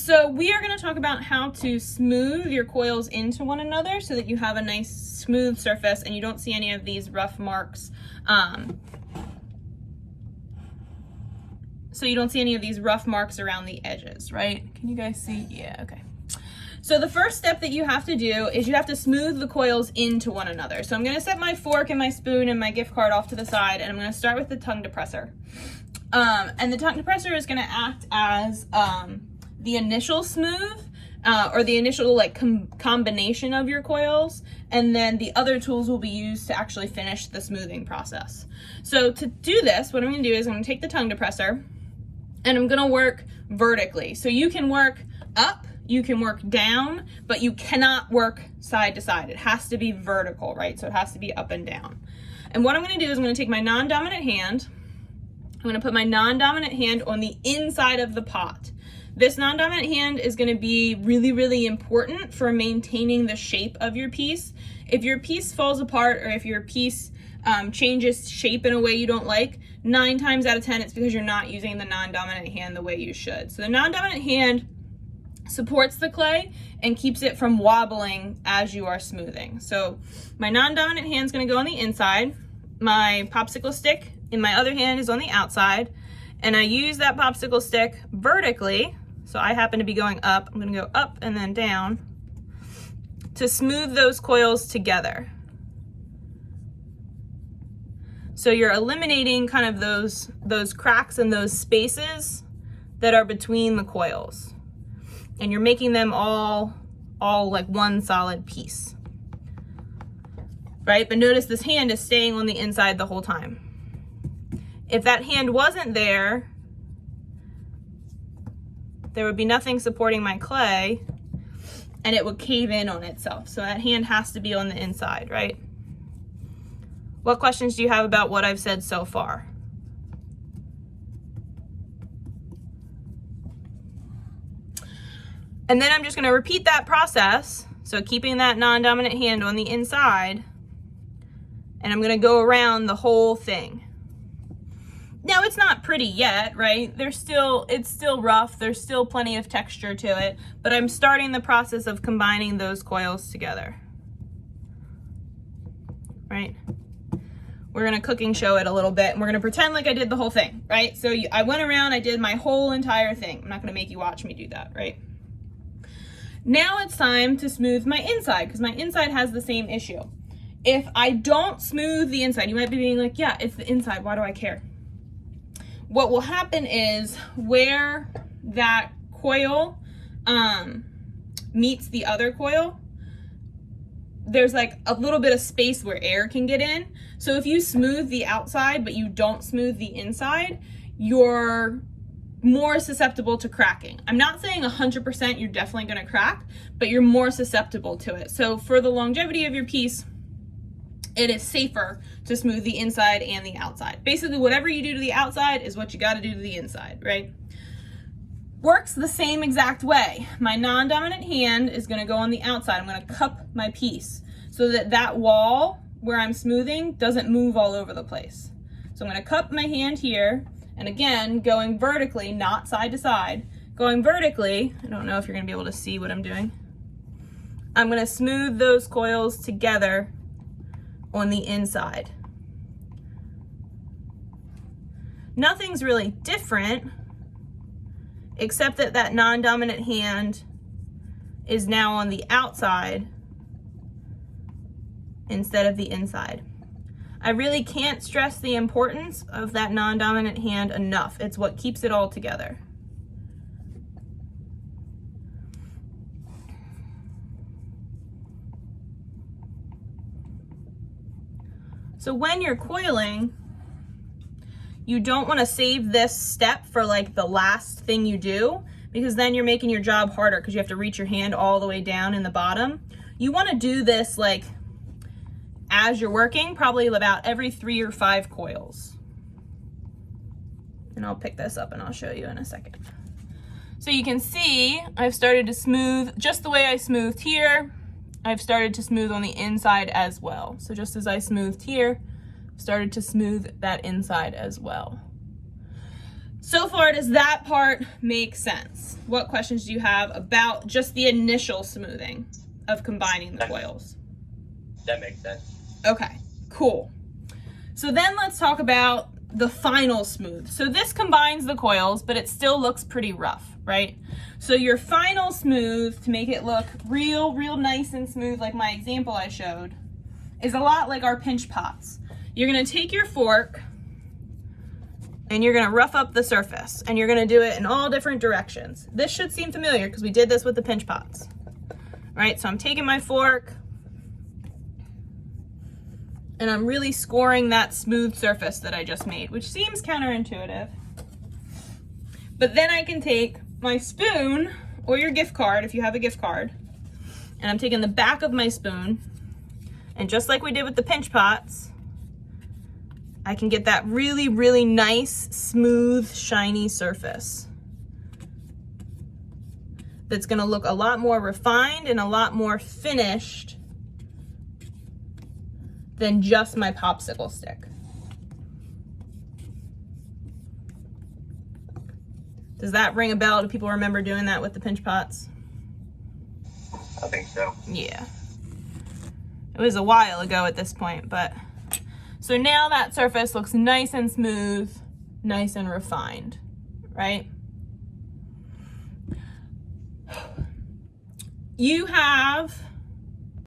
So we are going to talk about how to smooth your coils into one another so that you have a nice smooth surface and you don't see any of these rough marks. So you don't see any of these rough marks around the edges, right? Can you guys see? Yeah, okay. So the first step that you have to do is you have to smooth the coils into one another. So I'm going to set my fork and my spoon and my gift card off to the side, and I'm going to start with the tongue depressor. And the tongue depressor is going to act as the initial smooth or the initial like combination of your coils, and then the other tools will be used to actually finish the smoothing process. So to do this, what I'm going to do is I'm going to take the tongue depressor and I'm going to work vertically. So you can work up, you can work down, but you cannot work side to side. It has to be vertical, right? So it has to be up and down. And what I'm going to do is I'm going to take my non-dominant hand. I'm going to put my non-dominant hand on the inside of the pot. This non-dominant hand is going to be really, really important for maintaining the shape of your piece. If your piece falls apart or if your piece changes shape in a way you don't like, 9 times out of 10 it's because you're not using the non-dominant hand the way you should. So the non-dominant hand supports the clay and keeps it from wobbling as you are smoothing. So my non-dominant hand is going to go on the inside. My popsicle stick in my other hand is on the outside, and I use that popsicle stick vertically. So I happen to be going up. I'm going to go up and then down to smooth those coils together. So you're eliminating kind of those cracks and those spaces that are between the coils. And you're making them all like one solid piece. Right? But notice this hand is staying on the inside the whole time. If that hand wasn't there, there would be nothing supporting my clay and it would cave in on itself. So that hand has to be on the inside, right? What questions do you have about what I've said so far? And then I'm just going to repeat that process. So keeping that non-dominant hand on the inside, and I'm going to go around the whole thing. Now it's not pretty yet, right? It's still rough. There's still plenty of texture to it, but I'm starting the process of combining those coils together, right? We're going to cooking show it a little bit, and we're going to pretend like I did the whole thing, right? So I went around, I did my whole entire thing. I'm not going to make you watch me do that, right? Now it's time to smooth my inside, because my inside has the same issue. If I don't smooth the inside, you might be being like, yeah, it's the inside, why do I care? What will happen is where that coil meets the other coil, there's like a little bit of space where air can get in. So if you smooth the outside but you don't smooth the inside, you're more susceptible to cracking. I'm not saying 100% you're definitely going to crack, but you're more susceptible to it. So for the longevity of your piece, it is safer to smooth the inside and the outside. Basically, whatever you do to the outside is what you got to do to the inside, right? Works the same exact way. My non-dominant hand is going to go on the outside. I'm going to cup my piece so that that wall where I'm smoothing doesn't move all over the place. So I'm going to cup my hand here, and again, going vertically, not side to side. Going vertically, I don't know if you're going to be able to see what I'm doing. I'm going to smooth those coils together on the inside. Nothing's really different except that that non-dominant hand is now on the outside instead of the inside. I really can't stress the importance of that non-dominant hand enough. It's what keeps it all together. So when you're coiling, you don't want to save this step for like the last thing you do, because then you're making your job harder because you have to reach your hand all the way down in the bottom. You want to do this like as you're working, probably about every 3 or 5 coils. And I'll pick this up and I'll show you in a second. So you can see I've started to smooth just the way I smoothed here. I've started to smooth on the inside as well. So just as I smoothed here, started to smooth that inside as well. So far, does that part make sense? What questions do you have about just the initial smoothing of combining the coils? That makes sense. Okay, cool. So then let's talk about the final smooth. So this combines the coils, but it still looks pretty rough, right? So your final smooth, to make it look real nice and smooth, like my example I showed, is a lot like our pinch pots. You're gonna take your fork and you're gonna rough up the surface, and you're gonna do it in all different directions. This should seem familiar because we did this with the pinch pots, right? So I'm taking my fork and I'm really scoring that smooth surface that I just made, which seems counterintuitive. But then I can take my spoon or your gift card, if you have a gift card, and I'm taking the back of my spoon, and just like we did with the pinch pots, I can get that really nice, smooth, shiny surface that's gonna look a lot more refined and a lot more finished than just my popsicle stick. Does that ring a bell? Do people remember doing that with the pinch pots? I think so. Yeah. It was a while ago at this point, but so now that surface looks nice and smooth, nice and refined, right? You have